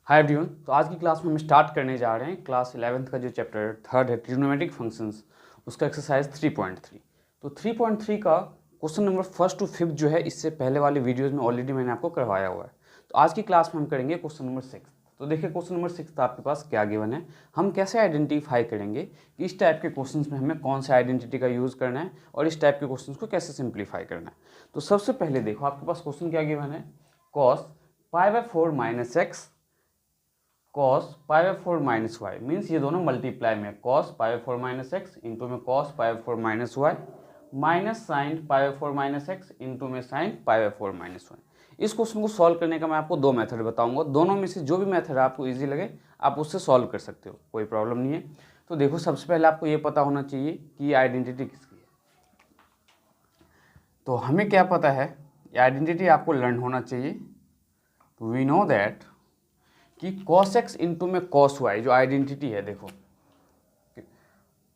Hi everyone. तो आज की क्लास में हम स्टार्ट करने जा रहे हैं क्लास 11th का जो चैप्टर थर्ड है ट्रिग्नोमेट्रिक फंक्शंस, उसका एक्सरसाइज 3.3। तो 3.3 का question number first to fifth जो है इससे पहले वाले वीडियोज़ में ऑलरेडी मैंने आपको करवाया हुआ है। तो आज की क्लास में हम करेंगे क्वेश्चन नंबर 6। तो देखिए क्वेश्चन नंबर 6 आपके पास क्या गिवन है, हम कैसे आइडेंटिफाई करेंगे कि इस टाइप के क्वेश्चन में हमें कौन सा आइडेंटिटी का यूज़ करना है और इस टाइप के क्वेश्चन को कैसे सिंप्लीफाई करना है। तो सबसे पहले देखो आपके पास क्वेश्चन क्या गिवन है, cos π/4 - x cos π/4 - y means ये दोनों मल्टीप्लाई में cos π/4 - x इंटू में cos π/4 - y minus sine π/4 - x into में साइन π/4 - y। इस क्वेश्चन को सॉल्व करने का मैं आपको दो मेथड बताऊंगा, दोनों में से जो भी मेथड आपको इजी लगे आप उससे सॉल्व कर सकते हो, कोई प्रॉब्लम नहीं है। तो देखो सबसे पहले आपको ये पता होना चाहिए कि ये आइडेंटिटी किसकी है। तो हमें क्या पता है, ये आइडेंटिटी आपको लर्न होना चाहिए। तो वी नो दैट कि cos x इंटू में cos y जो आइडेंटिटी है, देखो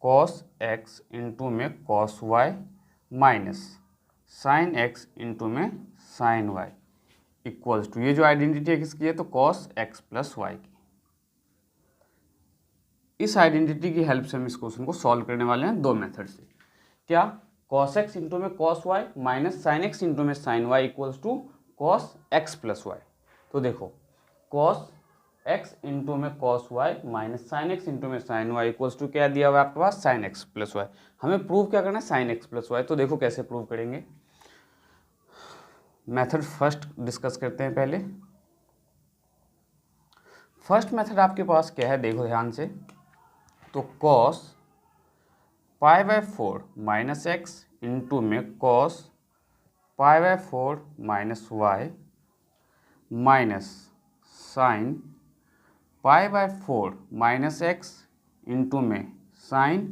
cos x इंटू में cos y minus sine x into में साइन y इक्वल्स टू, ये जो आइडेंटिटी है किसकी है, तो cos x प्लस y की। इस आइडेंटिटी की हेल्प से हम इस क्वेश्चन को सॉल्व करने वाले हैं दो मेथड से। क्या, cos x इंटू में cos y minus sine x into में sine y equals to cos x plus y। तो देखो cos x इंटू में cos y minus sine x into में साइन वाई इक्वल्स टू क्या दिया हुआ है आपके पास, साइन एक्स प्लस वाई। हमें प्रूव क्या करना है, साइन एक्स प्लस वाई। तो देखो कैसे प्रूव करेंगे, मेथड फर्स्ट डिस्कस करते हैं पहले। फर्स्ट मेथड आपके पास क्या है, देखो ध्यान से। तो cos π/4 माइनस एक्स इंटू में cos π/4 minus Y minus sine π/4 minus X into में साइन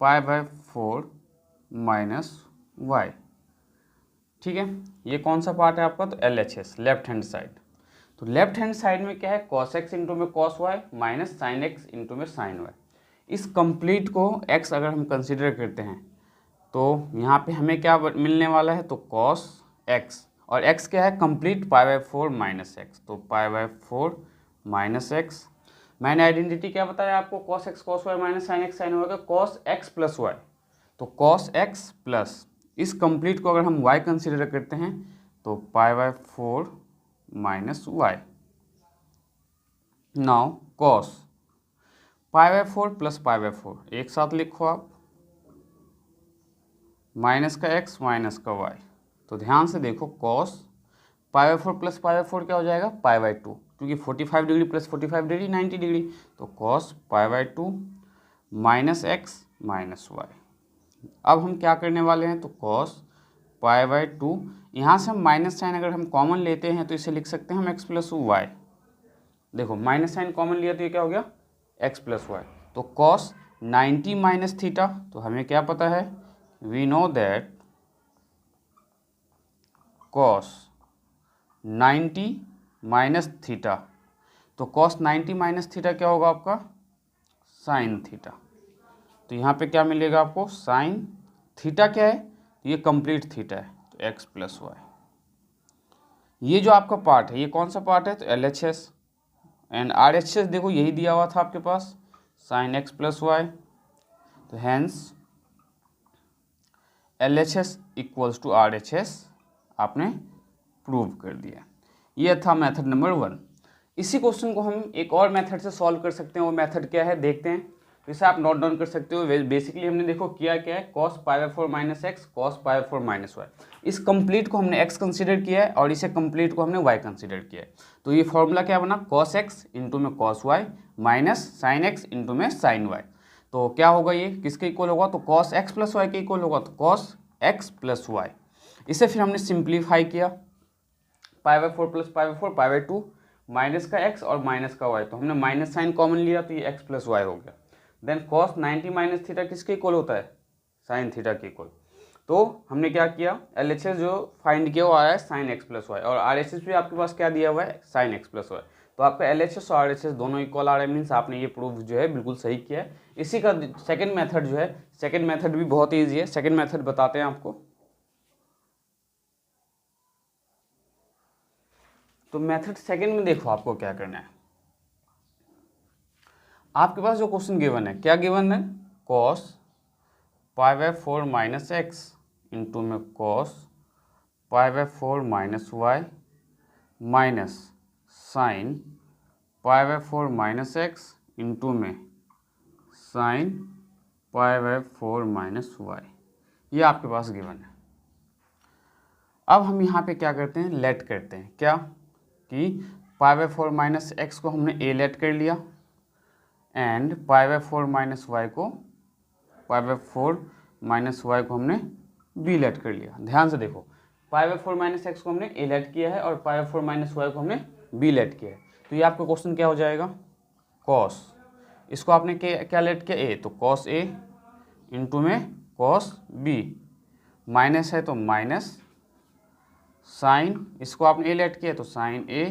π/4 माइनस वाई। ठीक है, ये कौन सा पार्ट है आपका, तो LHS लेफ्ट हैंड साइड। तो लेफ्ट हैंड साइड में क्या है, cos x इंटू में cos y minus sine x into में साइन y। इस कंप्लीट को x अगर हम कंसिडर करते हैं तो यहाँ पे हमें क्या मिलने वाला है, तो cos x, और x क्या है, कंप्लीट π/4 माइनस एक्स, तो π/4 माइनस एक्स। मैंने आइडेंटिटी क्या बताया आपको, cos x cos y minus sine x sine y का cos x प्लस y। तो cos x प्लस इस कंप्लीट को अगर हम y कंसिडर करते हैं तो π/4 minus y। Now cos π/4 plus π/4 एक साथ लिखो आप, माइनस का x माइनस का y। तो ध्यान से देखो cos π/4 प्लस π/4 क्या हो जाएगा, π/2, क्योंकि 45 डिग्री प्लस 45 डिग्री 90 डिग्री। तो cos π/2 minus X minus Y. अब हम क्या करने वाले हैं, तो cos π/2, यहाँ से हम माइनस साइन अगर हम कॉमन लेते हैं तो इसे लिख सकते हैं हम x प्लस वाई। देखो माइनस साइन कॉमन लिया तो ये क्या हो गया, x प्लस वाई। तो cos 90 माइनस थीटा, तो हमें क्या पता है, we know that cos 90 minus theta. तो cos 90 माइनस थीटा क्या होगा आपका, साइन थीटा। तो यहाँ पे क्या मिलेगा आपको, साइन थीटा क्या है, तो ये कंप्लीट थीटा है, तो x प्लस वाई। ये जो आपका पार्ट है ये कौन सा पार्ट है, तो LHS एंड RHS। देखो यही दिया हुआ था आपके पास, साइन x प्लस वाई। तो hence LHS equals to RHS आपने प्रूव कर दिया। ये था मेथड नंबर 1। इसी क्वेश्चन को हम एक और मेथड से सॉल्व कर सकते हैं, वो मेथड क्या है देखते हैं। तो इसे आप नोट डाउन कर सकते हो। बेसिकली हमने देखो किया क्या है, cos π/4 minus X cos π/4 minus Y. इस कंप्लीट को हमने x कंसिडर किया है और इसे कंप्लीट को हमने y कंसिडर किया है। तो ये फॉर्मूला क्या बना, cos x इंटू में cos y minus sine x into में साइन y। तो क्या होगा, ये किसके इक्वल होगा, तो cos x प्लस वाई के इक्वल होगा, तो cos x प्लस वाई। इसे फिर हमने सिंप्लीफाई किया, π/4 प्लस π/4 π/2 माइनस का x और माइनस का y। तो हमने माइनस साइन कॉमन लिया तो ये x प्लस वाई हो गया। देन cos 90 माइनस थीटा किसके इक्वल होता है, साइन थीटा के इक्वल। तो हमने क्या किया, LHS जो फाइंड किया वो आया है साइन x प्लस वाई, और RHS भी आपके पास क्या दिया हुआ है, साइन x प्लस वाई। तो आपका LHS और RHS दोनों इक्वल आ रहे हैं, मीन्स आपने ये प्रूफ जो है बिल्कुल सही किया है। इसी का सेकंड मेथड जो है, सेकंड मेथड भी बहुत ईजी है। सेकंड मेथड बताते हैं आपको। तो मेथड सेकंड में देखो आपको क्या करना है, आपके पास जो क्वेश्चन गिवन है, क्या गिवन है, cos π/4 माइनस एक्स इंटू में cos π/4 minus Y minus sine π/4 minus X into में साइन π/4 माइनस वाई, ये आपके पास गिवन है। अब हम यहाँ पे क्या करते हैं, लेट करते हैं, क्या कि π/4 माइनस एक्स को हमने ए लेट कर लिया एंड π/4 माइनस वाई को π/4 माइनस वाई को हमने बी लेट कर लिया। ध्यान से देखो, π/4 माइनस एक्स को हमने ए लेट किया है और π/4 माइनस वाई को हमने बी लेट किया है। तो ये आपका क्वेश्चन क्या हो जाएगा, कॉस, इसको आपने क्या लेट किया, ए, तो कॉस ए इंटू में कॉस बी, माइनस है तो माइनस साइन, इसको आपने ए लेट किया तो साइन ए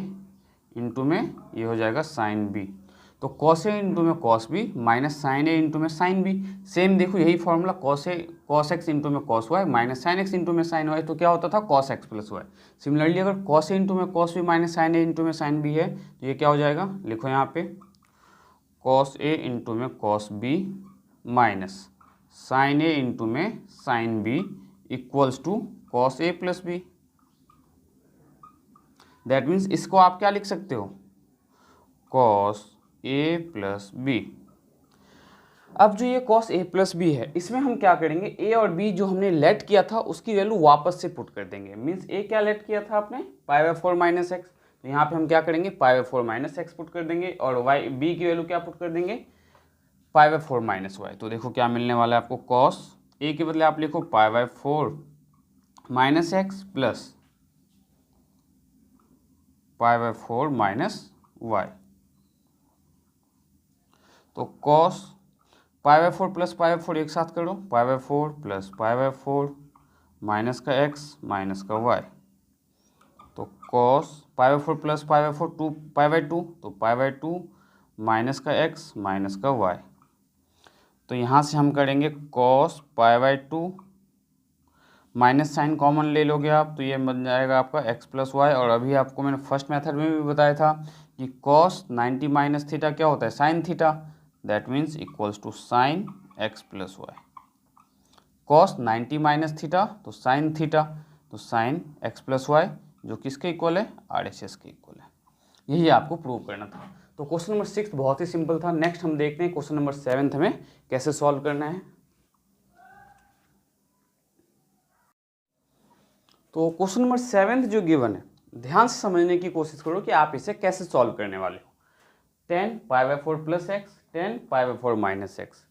इंटू में ये हो जाएगा साइन बी, तो कॉस ए इंटू में cos B minus sine A into में साइन बी। सेम देखो यही फॉर्मूला कॉस एक्स इंटू में cos Y minus sine x into में साइन वाई, तो क्या होता था cos x plus Y. Similarly अगर कॉस ए इंटू में cos B minus sine A into में साइन बी है तो ये क्या हो जाएगा, लिखो यहाँ पे कॉस ए इंटू में cos B minus sine A into में sine B equals to cos A plus B. That means इसको आप क्या लिख सकते हो, कॉस ए प्लस बी। अब जो ये कॉस ए प्लस बी है, इसमें हम क्या करेंगे, ए और बी जो हमने लेट किया था उसकी वैल्यू वापस से पुट कर देंगे। मीन्स ए क्या लेट किया था आपने, π/4 माइनस एक्स, तो यहाँ पे हम क्या करेंगे, π/4 माइनस एक्स पुट कर देंगे और वाई बी की वैल्यू क्या पुट कर देंगे, π/4 माइनस वाई। तो देखो क्या मिलने वाला है आपको, कॉस ए के बदले आप लिखो π/4 minus x plus π/4 minus Y, तो कॉस π/4 प्लस π/4 एक साथ करो, π/4 प्लस π/4 माइनस का x माइनस का y, तो कॉस π/4 प्लस π/4 2 π/2, तो π/2 माइनस का x माइनस का y, तो यहाँ से हम करेंगे कॉस π/2 माइनस साइन कॉमन ले लोगे आप तो ये बन जाएगा आपका x प्लस वाई। और अभी आपको मैंने फर्स्ट मेथड में भी बताया था कि कॉस 90 माइनस थीटा क्या होता है, sine theta, that means equals to sine x plus Y. Cos 90 minus theta तो साइन थीटा, तो साइन x प्लस वाई जो किसके इक्वल है, RHS के इक्वल है। यही आपको प्रूव करना था। तो क्वेश्चन नंबर 6 बहुत ही सिंपल था। नेक्स्ट हम देखते हैं क्वेश्चन नंबर 7 हमें कैसे सॉल्व करना है। तो क्वेश्चन नंबर 7 जो गिवन है, ध्यान से समझने की कोशिश करो कि आप इसे कैसे सॉल्व करने वाले हो। 10 π/4 प्लस एक्स, 10 π/4 माइनस एक्स।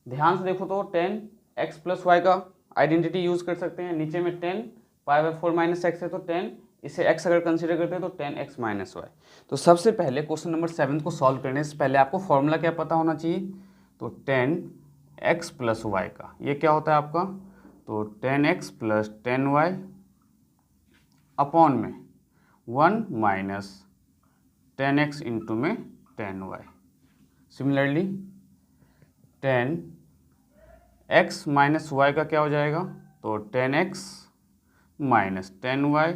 ध्यान से देखो तो 10 एक्स प्लस वाई का आइडेंटिटी यूज कर सकते हैं। नीचे में 10 π/4 माइनस एक्स है तो 10 इसे x अगर कंसीडर करते हैं तो 10x माइनस वाई। तो सबसे पहले क्वेश्चन नंबर 7 को सॉल्व करने से पहले आपको फॉर्मूला क्या पता होना चाहिए, तो 10x प्लस वाई का ये क्या होता है आपका, तो 10x प्लस 10y अपॉन में 1 माइनस 10x इंटू में 10y। Similarly 10x minus Y का क्या हो जाएगा, तो 10x माइनस 10y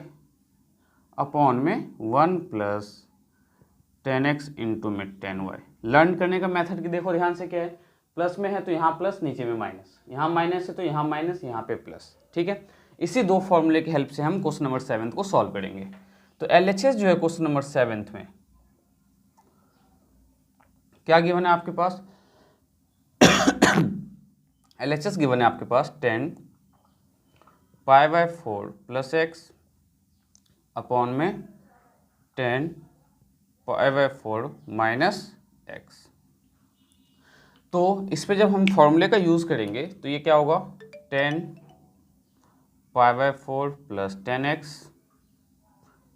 अपॉन में 1 प्लस 10x इंटू में 10y। लर्न करने का मेथड की देखो ध्यान से क्या है, प्लस में है तो यहाँ प्लस, नीचे में माइनस, यहाँ माइनस है तो यहाँ माइनस, यहाँ पे प्लस, ठीक है। इसी दो फॉर्मूले की हेल्प से हम क्वेश्चन नंबर 7 को सॉल्व करेंगे। तो LHS जो है क्वेश्चन नंबर 7 में क्या गिवन है आपके पास, LHS गिवन है आपके पास 10 π/4 प्लस एक्स अपॉन में 10 π/4 माइनस एक्स। तो इस पे जब हम फॉर्मूले का यूज़ करेंगे तो ये क्या होगा, 10 π/4 प्लस 10x,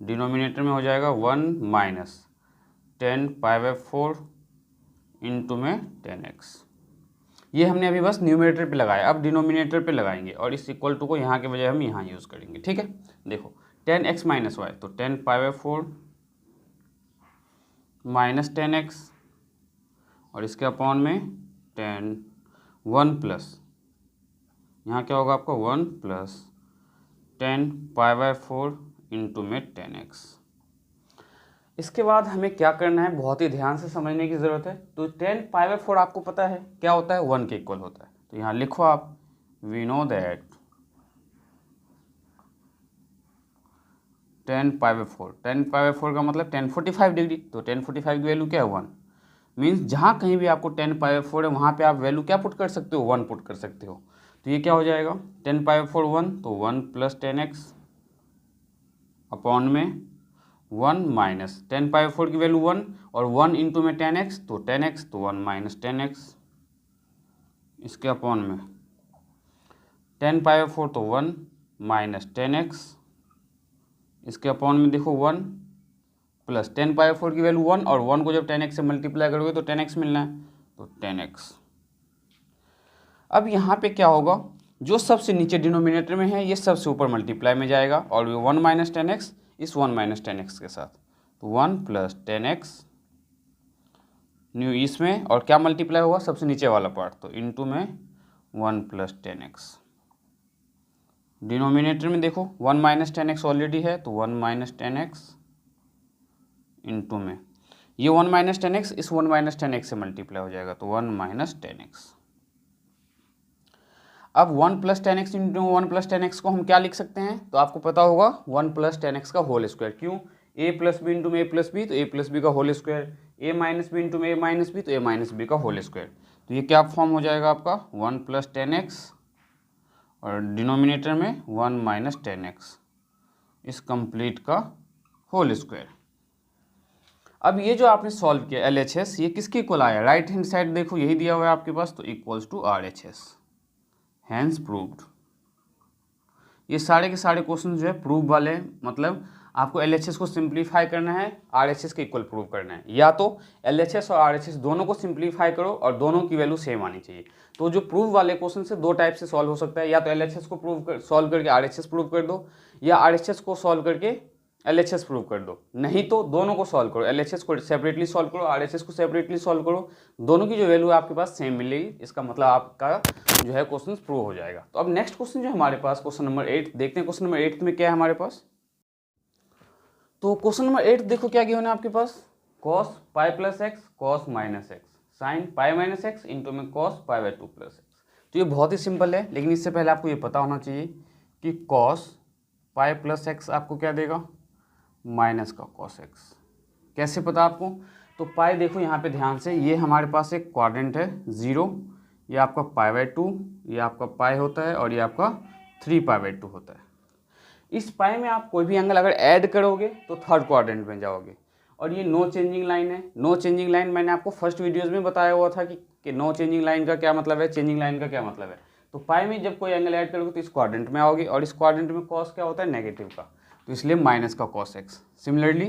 डिनोमिनेटर में हो जाएगा 1 माइनस 10 π/4 इंटू में 10x। ये हमने अभी बस न्यूमिनेटर पे लगाया, अब डिनोमिनेटर पे लगाएंगे और इस इक्वल टू को यहाँ के बजाय हम यहाँ यूज़ करेंगे, ठीक है। देखो 10x माइनस वाई, तो 10 π/4 माइनस 10x और इसके अपॉन में 10 1 प्लस, यहाँ क्या होगा आपका 1 प्लस 10 π/4 इंटू में 10x। इसके बाद हमें क्या करना है, बहुत ही ध्यान से समझने की ज़रूरत है। तो 10π/4 आपको पता है क्या होता है, 1 के इक्वल होता है। तो यहाँ लिखो आप, वी नो दैट 10π/4, 10π/4 का मतलब 1045 डिग्री। तो 1045 की वैल्यू क्या है, 1। मीन्स जहाँ कहीं भी आपको 10π/4 है वहाँ पे आप वैल्यू क्या पुट कर सकते हो, 1 पुट कर सकते हो। तो ये क्या हो जाएगा, 10π/4 1, तो 1 + 10x अपॉन में 1 माइनस 10π/4 की वैल्यू 1 और 1 इंटू में 10x, तो 10x, तो 1 - 10x इसके अपॉन में 10π/4 तो 1 - 10x इसके अपॉन में देखो 1 प्लस 10π/4 की वैल्यू 1 और 1 को जब 10x से मल्टीप्लाई करोगे तो 10x मिलना है, तो 10x। अब यहाँ पे क्या होगा, जो सबसे नीचे डिनोमिनेटर में है ये सबसे ऊपर मल्टीप्लाई में जाएगा और ये 1 - 10x इस 1 - 10x के साथ, तो 1 + 10x न्यू इसमें और क्या मल्टीप्लाई होगा, सबसे नीचे वाला पार्ट, तो इंटू में 1 + 10x। डिनोमिनेटर में देखो 1 - 10x ऑलरेडी है, तो 1 - 10x इंटू में ये 1 - 10x इस 1 - 10x से मल्टीप्लाई हो जाएगा, तो 1 - 10x। अब 1 + 10x इंटू 1 + 10x को हम क्या लिख सकते हैं, तो आपको पता होगा 1 + 10x का होल स्क्वायर। क्यों, a + b इंटू में a + b, तो a + b का whole square, a - b into में a - b, तो a - b का होल स्क्वायर। तो ये क्या फॉर्म हो जाएगा आपका, 1 + 10x और डिनोमिनेटर में 1 - 10x इस कंप्लीट का होल स्क्वायर। अब ये जो आपने सॉल्व किया LHS, ये किसके इक्वल आया, राइट हैंड साइड देखो यही दिया हुआ है आपके पास, तो equals to RHS, hence proved. ये सारे के सारे क्वेश्चन जो है प्रूव वाले हैं, मतलब आपको LHS को सिंप्लीफाई करना है, RHS के इक्वल प्रूव करना है, या तो LHS और RHS दोनों को सिंप्लीफाई करो और दोनों की वैल्यू सेम आनी चाहिए। तो जो प्रूव वाले क्वेश्चन से दो टाइप से सॉल्व हो सकता है, या तो LHS को सॉल्व करके RHS प्रूव कर दो, या RHS को सॉल्व करके LHS प्रूव कर दो, नहीं तो दोनों को सॉल्व करो, LHS को सेपरेटली सॉल्व करो, RHS को सेपरेटली सॉल्व करो, दोनों की जो वैल्यू आपके पास सेम मिलेगी, इसका मतलब आपका जो है क्वेश्चन प्रूव हो जाएगा। तो अब नेक्स्ट क्वेश्चन जो हमारे पास क्वेश्चन नंबर 8 देखते हैं। क्वेश्चन नंबर 8 में क्या है हमारे पास, तो क्वेश्चन नंबर 8 देखो क्या गिवन है आपके पास, cos π + x cos - x sin π - x into में cos π/2 + x। तो ये बहुत ही सिंपल है, लेकिन इससे पहले आपको ये पता होना चाहिए कि cos π + x आपको क्या देगा, माइनस का cos x। कैसे पता आपको, तो पाई देखो यहाँ पे ध्यान से, ये हमारे पास एक क्वाड्रेंट है 0, ये आपका π/2, ये आपका पाई होता है और ये आपका 3π/2 होता है। इस पाई में आप कोई भी एंगल अगर ऐड करोगे तो थर्ड क्वाड्रेंट में जाओगे, और ये नो चेंजिंग लाइन है। नो चेंजिंग लाइन मैंने आपको फर्स्ट वीडियोज़ में बताया हुआ था कि नो चेंजिंग लाइन का क्या मतलब है, चेंजिंग लाइन का क्या मतलब है। तो पाई में जब कोई एंगल ऐड करोगे तो इस क्वाड्रेंट में आओगे, और इस क्वाड्रेंट में कॉस क्या होता है, नेगेटिव का, तो इसलिए माइनस का cos x। Similarly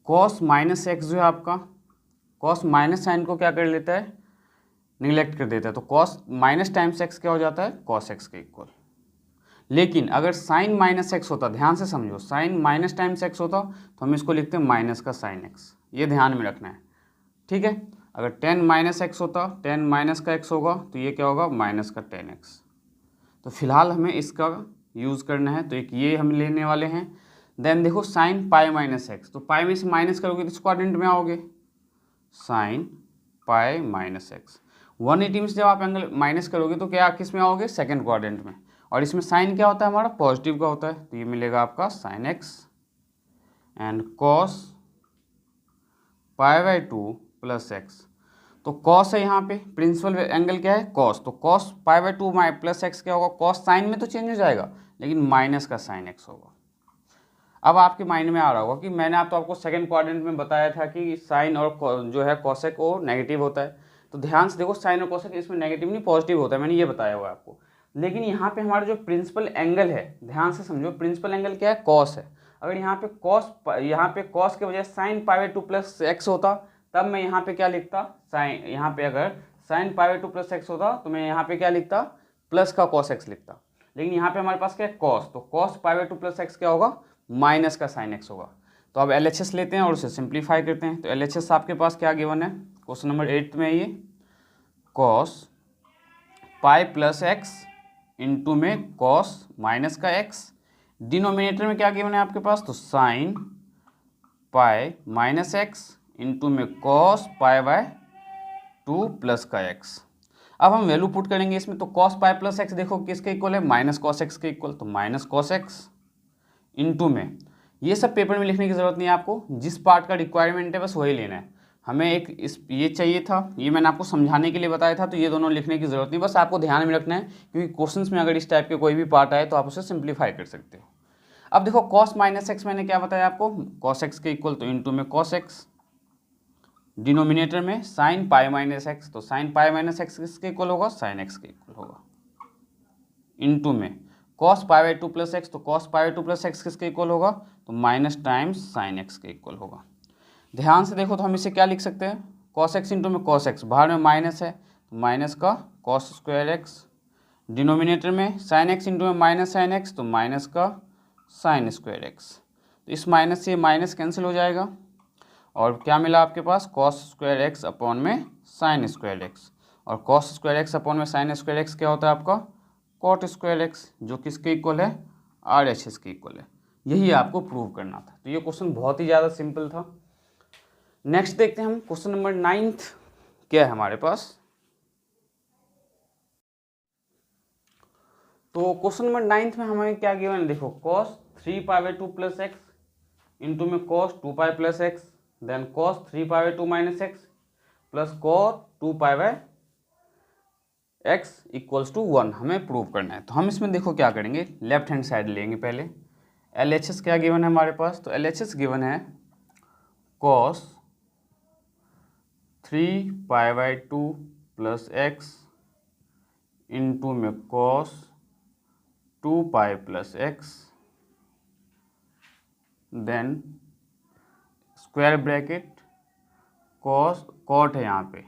cos - x जो है आपका, cos माइनस साइन को क्या कर लेता है, निगलेक्ट कर देता है, तो cos - टाइम्स x क्या हो जाता है, cos x के इक्वल। लेकिन अगर sin - x होता, ध्यान से समझो, sin - टाइम्स x होता तो हम इसको लिखते हैं माइनस का sin x, ये ध्यान में रखना है, ठीक है। अगर tan - x होता, tan - का x होगा, तो ये क्या होगा, माइनस का tan x। तो फिलहाल हमें इसका यूज़ करना है, तो एक ये हम लेने वाले हैं। देन देखो sin π - x, तो पाई में से माइनस करोगे तो इस क्वाड्रेंट में आओगे, sin π - x। 180 में से जब आप एंगल माइनस करोगे तो क्या किस में आओगे, सेकंड क्वाड्रेंट में, और इसमें साइन क्या होता है हमारा, पॉजिटिव का होता है, तो ये मिलेगा आपका sin x and cos π/2 + x। तो cos है यहाँ पे, प्रिंसिपल एंगल क्या है, cos, तो cos π/2 + x क्या होगा, cos साइन में तो चेंज हो जाएगा लेकिन माइनस का sin x होगा। अब आपके माइंड में आ रहा होगा कि मैंने आपको सेकंड क्वाड्रेंट में बताया था कि साइन और जो है कॉसेक वो नेगेटिव होता है। तो ध्यान से देखो, साइन और कॉसेक इसमें नेगेटिव नहीं पॉजिटिव होता है, मैंने ये बताया हुआ है आपको। लेकिन यहाँ पे हमारा जो प्रिंसिपल एंगल है, ध्यान से समझो, प्रिंसिपल एंगल क्या है, कॉस है। अगर यहाँ पे कॉस के बजाय साइन π/2 + x होता, तब मैं यहाँ पे क्या लिखता, साइन, यहाँ पे अगर साइन π/2 + x होता तो मैं यहाँ पे क्या लिखता, प्लस का cos x लिखता। लेकिन यहाँ पे हमारे पास क्या है, कॉस, तो cos π/2 + x क्या होगा, माइनस का sin x होगा। तो अब LHS लेते हैं और उसे सिंप्लीफाई करते हैं। तो LHS आपके पास क्या गिवन है, क्वेश्चन नंबर 8 में ये cos π + x इंटू में cos - का x, डिनोमिनेटर में क्या गिवन है आपके पास, तो sin पाई माइनस एक्स इंटू में कॉस पाई बाय 2 प्लस का एक्स। अब हम वैल्यू पुट करेंगे इसमें, तो कॉस पाई प्लस एक्स देखो किसके इक्वल है, माइनस कॉस एक्स के इक्वल, तो माइनस कॉस एक्स इंटू में, ये सब पेपर में लिखने की ज़रूरत नहीं है आपको, जिस पार्ट का रिक्वायरमेंट है बस वही लेना है। हमें एक इस ये चाहिए था, ये मैंने आपको समझाने के लिए बताया था, तो ये दोनों लिखने की ज़रूरत नहीं, बस आपको ध्यान में रखना है, क्योंकि क्वेश्चंस में अगर इस टाइप के कोई भी पार्ट आए तो आप उसे सिंप्लीफाई कर सकते हो। अब देखो कॉस माइनस एक्स मैंने क्या बताया आपको, कॉस एक्स के इक्वल, तो इंटू में कॉस एक्स, डिनोमिनेटर में साइन पाई माइनस एक्स, तो साइन पाई माइनस एक्स किसके इक्वल होगा, साइन एक्स के इक्वल होगा, इंटू में cos pi by 2 plus x, तो cos pi by 2 plus x किसके इक्वल होगा, तो माइनस टाइम्स साइन एक्स के इक्वल होगा। ध्यान से देखो तो हम इसे क्या लिख सकते हैं, कॉस एक्स इंटू में कॉस एक्स, बाहर में माइनस है तो माइनस का कॉस स्क्वायर एक्स, डिनोमिनेटर में साइन एक्स इंटू में माइनस साइन एक्स, तो माइनस का साइन स्क्वायर एक्स, तो इस माइनस से माइनस कैंसिल हो जाएगा, और क्या मिला आपके पास, कॉस स्क्वायर एक्स अपॉन में साइन स्क्वायर एक्स, और कॉस स्क्वायर एक्स अपॉन में साइन स्क्वायर एक्स क्या होता है आपका, कॉट स्क्वायर एक्स, जो किसके इक्वल है, आर एच एस के इक्वल है। यही आपको प्रूव करना था, तो ये क्वेश्चन बहुत ही ज़्यादा सिंपल था। नेक्स्ट देखते हैं हम क्वेश्चन नंबर 9th क्या है हमारे पास। तो क्वेश्चन नंबर 9th में हमें क्या गिवन है, देखो cos 3 pi by 2 plus x into में cos 2 pi plus x, then cos 3 pi by 2 minus x plus cos 2 pi by x equals to 1 हमें प्रूव करना है। तो हम इसमें देखो क्या करेंगे, लेफ्ट हैंड साइड लेंगे पहले। एल एच एस क्या गिवन है हमारे पास, तो एल एच एस गिवन है cos 3 pi by 2 plus x into में cos 2 pi plus x, then square bracket cos, cot है यहाँ पे,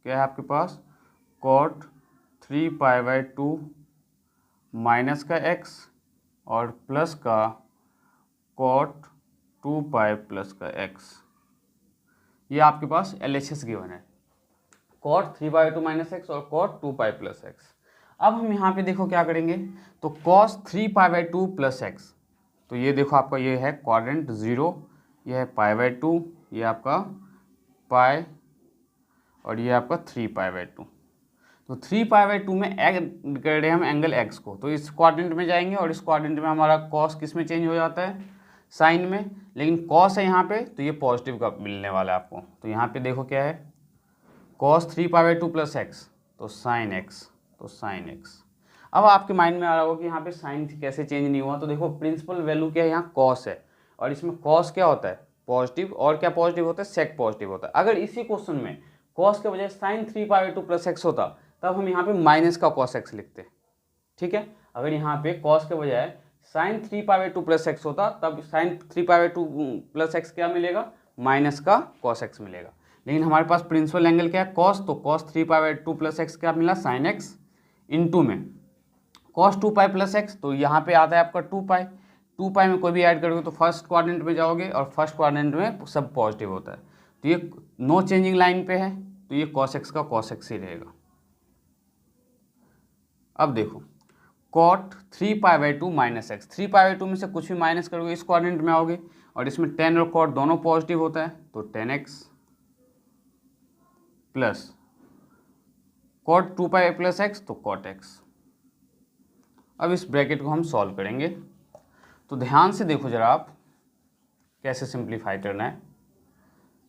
क्या है आपके पास, कॉट 3 पाई बाई 2 माइनस का एक्स और प्लस का कॉट 2 पाई प्लस का एक्स, ये आपके पास एल एच एस गिवन है, कॉट 3 पाई 2 माइनस एक्स और कॉट 2 पाई प्लस एक्स। अब हम यहाँ पे देखो क्या करेंगे, तो cos 3 pi by 2 plus x, तो ये देखो आपका ये है क्वाड्रेंट 0, ये है पाई बाई 2, ये आपका पाई, और ये आपका 3 पाई बाई 2, तो 3 पाई बाई 2 में ऐड कर रहे हैं हम एंगल एक्स को, तो इस क्वाड्रेंट में जाएंगे और इस क्वाड्रेंट में हमारा कॉस किस में चेंज हो जाता है, साइन में, लेकिन कॉस है यहाँ पे तो ये पॉजिटिव का मिलने वाला है आपको। तो यहाँ पे देखो क्या है, cos 3 pi by 2 plus x, तो साइन एक्स, तो साइन एक्स। अब आपके माइंड में आ रहा होगा कि यहाँ पे साइन कैसे चेंज नहीं हुआ, तो देखो प्रिंसिपल वैल्यू क्या है, यहाँ कॉस है, और इसमें कॉस क्या होता है, पॉजिटिव, और क्या पॉजिटिव होता है, सेक पॉजिटिव होता है। अगर इसी क्वेश्चन में कॉस के बजाय sine 3 pi by 2 plus X होता, तब हम यहाँ पे माइनस का कॉस एक्स लिखते, ठीक है। अगर यहाँ पे कॉस के बजाय sine 3 pi by 2 plus X होता, तब sine 3 pi by 2 plus X क्या मिलेगा, माइनस का कॉस एक्स मिलेगा। लेकिन हमारे पास प्रिंसिपल एंगल क्या है, कॉस, तो cos 3 pi by 2 plus X क्या मिला, साइन एक्स, इंटू में कॉस 2 पाई प्लस एक्स, तो यहाँ पे आता है आपका 2 पाई, 2 पाई में कोई भी ऐड करोगे तो फर्स्ट क्वाड्रेंट में जाओगे, और फर्स्ट क्वाड्रेंट में सब पॉजिटिव होता है, तो ये नो चेंजिंग लाइन पे है, तो ये कॉस एक्स का कॉस एक्स ही रहेगा। अब देखो cot 3 pi by 2 minus X, 3 pi by 2 में से कुछ भी माइनस करोगे इस क्वाड्रेंट में आओगे, और इसमें टेन और कॉट दोनों पॉजिटिव होता है, तो 10x plus cot 2 pi plus x, तो कॉट एक्स। अब इस ब्रैकेट को हम सॉल्व करेंगे, तो ध्यान से देखो जरा आप कैसे सिंप्लीफाई करना है,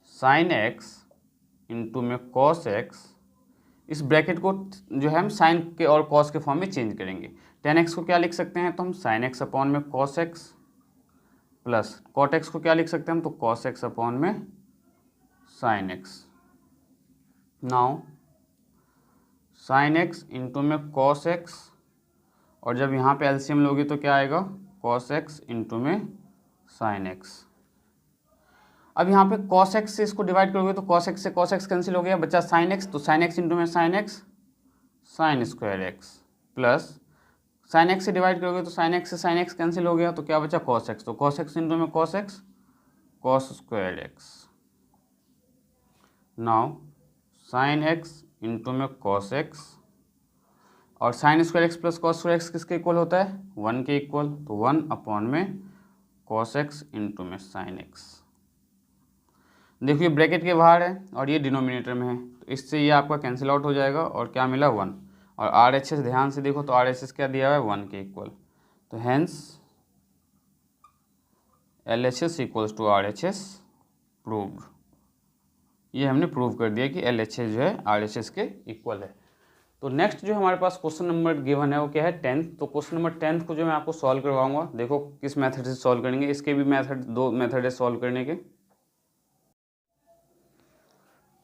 साइन एक्स इंटू में कॉस एक्स, इस ब्रैकेट को जो है हम साइन के और कॉस के फॉर्म में चेंज करेंगे। 10x को क्या लिख सकते हैं, तो हम साइन एक्स अपॉन में cos x, plus cot x को क्या लिख सकते हैं हम, तो कॉस एक्स अपॉन में sine x. Now sine x into में कॉस एक्स, और जब यहाँ पे एलसीएम लोगे तो क्या आएगा, कॉस एक्स इंटू में साइन एक्स। अब यहाँ पे cos x से इसको डिवाइड करोगे तो cos x से cos x कैंसिल हो गया, बचा sin x, तो sin x इंटू में sin x, sine square x, plus sin x से डिवाइड करोगे तो sin x से sin x कैंसिल हो गया, तो क्या बचा cos x, तो cos x इंटू में cos x, cos square x. Now sin x into में cos x, और sine square x plus cos square x किसके इक्वल होता है, 1 के इक्वल, तो 1 अपॉन में cos x इंटू में sin x। देखिए ब्रैकेट के बाहर है और ये डिनोमिनेटर में है, तो इससे ये आपका कैंसिल आउट हो जाएगा और क्या मिला 1। और RHS ध्यान से देखो तो RHS क्या दिया हुआ है 1 के इक्वल, तो hence LHS equals to RHS proved. ये हमने प्रूव कर दिया कि LHS जो है RHS के इक्वल है। तो नेक्स्ट जो हमारे पास क्वेश्चन नंबर गिवन है वो क्या है 10th। तो क्वेश्चन नंबर 10th को जो मैं आपको सॉल्व करवाऊंगा, देखो किस मेथड से सॉल्व करेंगे। इसके भी मेथड, 2 मेथड है सॉल्व करने के।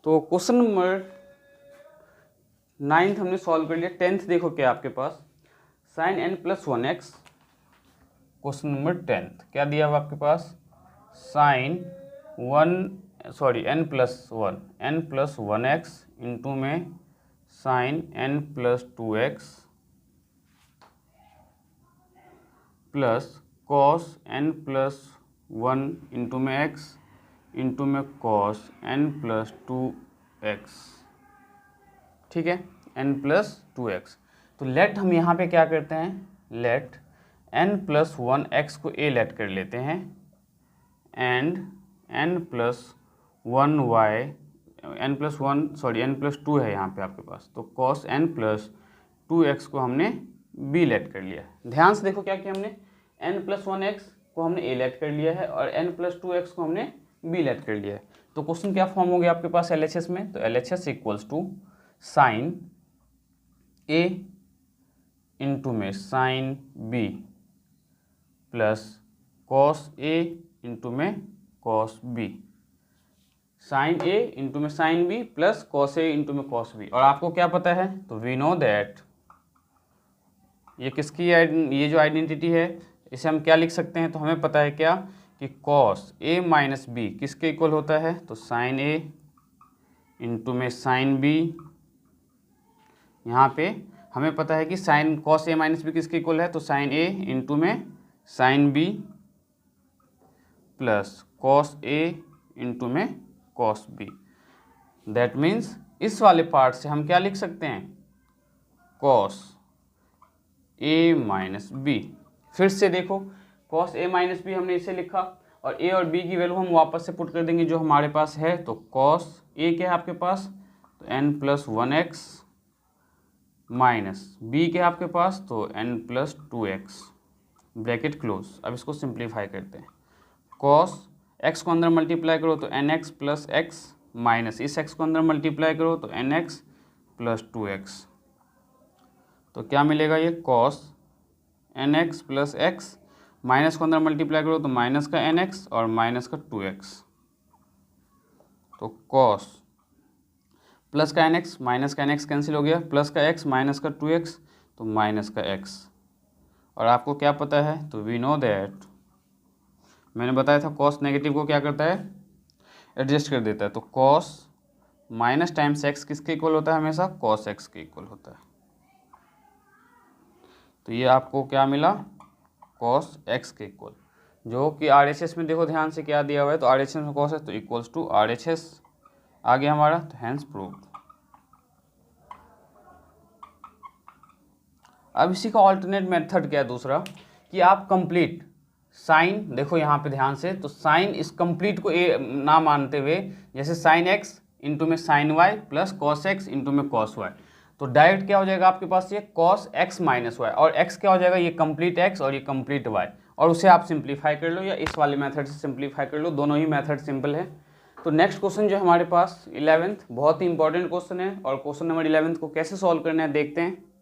तो क्वेश्चन नंबर 9th हमने सॉल्व कर लिया। 10th देखो क्या आपके पास, sin n+1x। Question number 10th क्या दिया हुआ आपके पास, sin n+1x इंटू में sin n+2x plus cos n+1 into में x इंटू में cos n+2x, ठीक है, n+2x। तो लेट हम यहाँ पे क्या करते हैं, लेट n+1x को a लेट कर लेते हैं एंड n+2 है यहाँ पे आपके पास, तो cos n+2x को हमने b लेट कर लिया। ध्यान से देखो क्या किया हमने, n+1x को हमने a लेट कर लिया है और n+2x को हमने b लेट कर लिया है। तो क्वेश्चन क्या फॉर्म हो गया आपके पास LHS में, तो LHS equals to sine a into में sine b plus cos a into में cos b, sine a into में sine b plus cos a into में कॉस b। और आपको क्या पता है, तो वी नो दैट ये किसकी ये जो आइडेंटिटी है इसे हम क्या लिख सकते हैं, तो हमें पता है क्या कि कॉस a माइनस b किसके इक्वल होता है, तो साइन a इंटू में साइन b। यहाँ पे हमें पता है कि sine cos a minus b किसके इक्वल है, तो साइन a इंटू में sine b plus cos a into में कॉस b। दैट मीन्स इस वाले पार्ट से हम क्या लिख सकते हैं, कॉस a माइनस b। फिर से देखो कॉस a माइनस b हमने इसे लिखा और a और b की वैल्यू हम वापस से पुट कर देंगे जो हमारे पास है। तो कॉस a क्या है आपके पास, तो n+1x माइनस b क्या है आपके पास, तो n+2x, ब्रैकेट क्लोज। अब इसको सिंप्लीफाई करते हैं, कॉस x को अंदर मल्टीप्लाई करो तो nx प्लस x माइनस इस x को अंदर मल्टीप्लाई करो तो nx प्लस 2x। तो क्या मिलेगा, ये cos nx plus x minus को अंदर मल्टीप्लाई करो तो माइनस का nx और माइनस का 2x। तो कॉस प्लस का nx माइनस का nx कैंसिल हो गया, प्लस का x माइनस का 2x तो माइनस का x। और आपको क्या पता है, तो वी नो दैट मैंने बताया था कॉस नेगेटिव को क्या करता है, एडजस्ट कर देता है। तो कॉस माइनस टाइम्स एक्स किसके इक्वल होता है, हमेशा कॉस एक्स के इक्वल होता है। तो ये आपको क्या मिला, कॉस एक्स के इक्वल, जो कि RHS में देखो ध्यान से क्या दिया हुआ है, तो RHS में कॉस है तो इक्वल्स टू RHS आ गया हमारा, तो हैंस प्रूव्ड। अब इसी का ऑल्टरनेट मेथड क्या है दूसरा, कि आप कंप्लीट साइन, देखो यहाँ पे ध्यान से, तो साइन इस कंप्लीट को ए ना मानते हुए, जैसे साइन एक्स इंटू में sine y plus cos x into में कॉस वाई, तो डायरेक्ट क्या हो जाएगा आपके पास, ये कॉस एक्स माइनस वाई, और एक्स क्या हो जाएगा, ये कंप्लीट एक्स और ये कंप्लीट वाई, और उसे आप सिंप्लीफाई कर लो या इस वाले मेथड से सिंप्लीफाई कर लो, दोनों ही मेथड सिंपल है। तो नेक्स्ट क्वेश्चन जो हमारे पास 11th बहुत ही इंपॉर्टेंट क्वेश्चन है, और क्वेश्चन नंबर 11th को कैसे सॉल्व करना है देखते हैं।